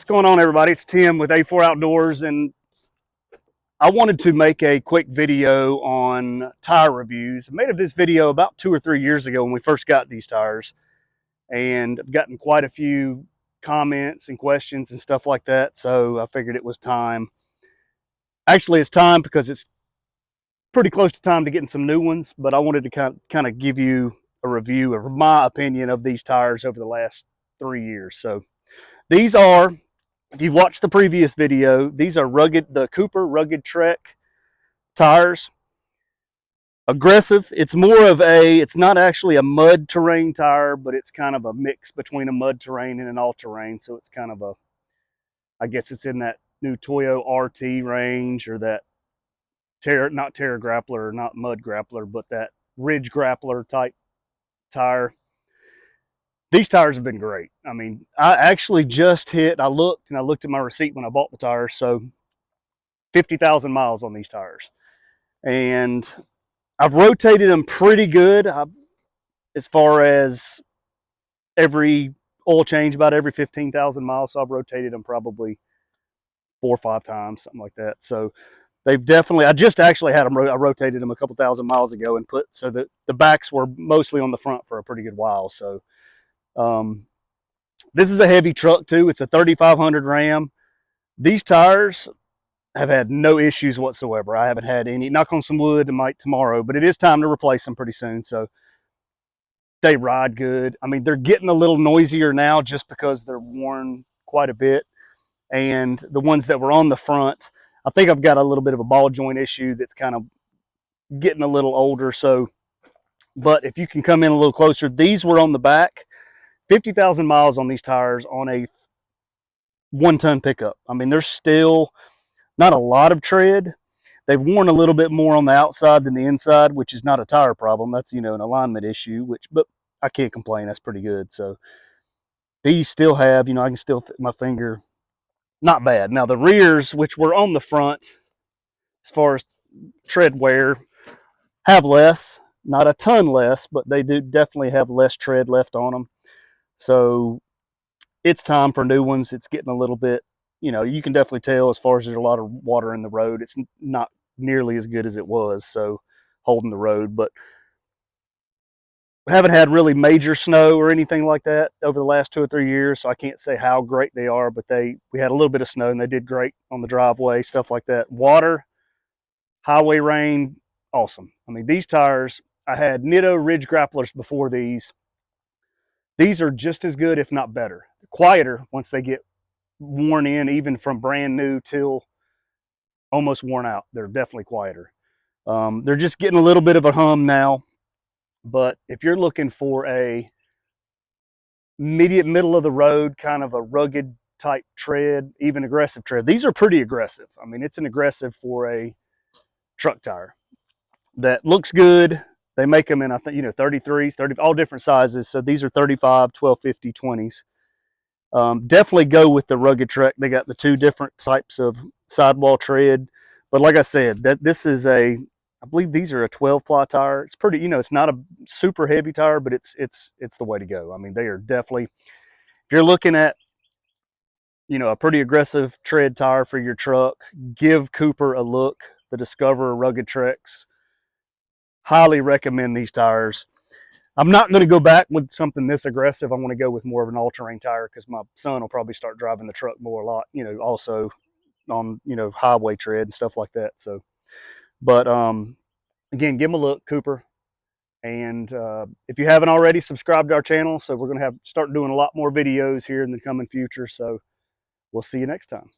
What's going on, everybody? It's Tim with A4 Outdoors, and I wanted to make a quick video on tire reviews. I made this video about 2 or 3 years ago when we first got these tires, and I've gotten quite a few comments and questions and stuff like that, so I figured it was time. Actually, it's time because it's pretty close to time to getting some new ones, but I wanted to kind of give you a review of my opinion of these tires over the last 3 years. So these are, if you've watched the previous video, these are the Cooper Rugged Trek tires. Aggressive. It's more of it's not actually a mud terrain tire, but it's kind of a mix between a mud terrain and an all-terrain. So it's kind of I guess it's in that new Toyo RT range, or that not Terra Grappler, not Mud Grappler, but that Ridge Grappler type tire. These tires have been great. I mean, I actually just I looked at my receipt when I bought the tires. So 50,000 miles on these tires. And I've rotated them pretty good as far as every oil change, about every 15,000 miles. So I've rotated them probably 4 or 5 times, something like that. So they've definitely, I just actually had them, I rotated them a couple thousand miles ago and so that the backs were mostly on the front for a pretty good while. So, this is a heavy truck too. It's a 3500 Ram. These tires have had no issues whatsoever. I haven't had any. Knock on some wood, I might tomorrow, but it is time to replace them pretty soon. So they ride good. I mean, they're getting a little noisier now just because they're worn quite a bit. And the ones that were on the front, I think I've got a little bit of a ball joint issue that's kind of getting a little older. So, but if you can come in a little closer, these were on the back. 50,000 miles on these tires on a 1-ton pickup. I mean, there's still not a lot of tread. They've worn a little bit more on the outside than the inside, which is not a tire problem. That's, an alignment issue, but I can't complain. That's pretty good. So these still have, I can still fit my finger. Not bad. Now the rears, which were on the front, as far as tread wear, have less. Not a ton less, but they do definitely have less tread left on them. So it's time for new ones. It's getting a little bit, you can definitely tell as far as there's a lot of water in the road. It's not nearly as good as it was, so holding the road. But we haven't had really major snow or anything like that over the last 2 or 3 years, so I can't say how great they are, but we had a little bit of snow and they did great on the driveway, stuff like that. Water, highway rain, awesome. I mean, these tires, I had Nitto Ridge Grapplers before these. These are just as good, if not better. Quieter once they get worn in, even from brand new till almost worn out. They're definitely quieter. They're just getting a little bit of a hum now, but if you're looking for a middle of the road, kind of a rugged type tread, even aggressive tread, these are pretty aggressive. I mean, it's an aggressive for a truck tire that looks good. They make them in, I think, 33s, 30, all different sizes. So these are 35, 1250, 20s. Definitely go with the Rugged Trek. They got the 2 different types of sidewall tread. But like I said, this is I believe these are a 12-ply tire. It's pretty, it's not a super heavy tire, but it's the way to go. I mean, they are definitely, if you're looking at, a pretty aggressive tread tire for your truck, give Cooper a look. The Discover Rugged Treks. Highly recommend these tires. I'm not going to go back with something this aggressive. I want to go with more of an all-terrain tire because my son will probably start driving the truck more a lot, also on, highway tread and stuff like that. So, but again, give them a look, Cooper. And if you haven't already, subscribe to our channel. So we're going to start doing a lot more videos here in the coming future. So we'll see you next time.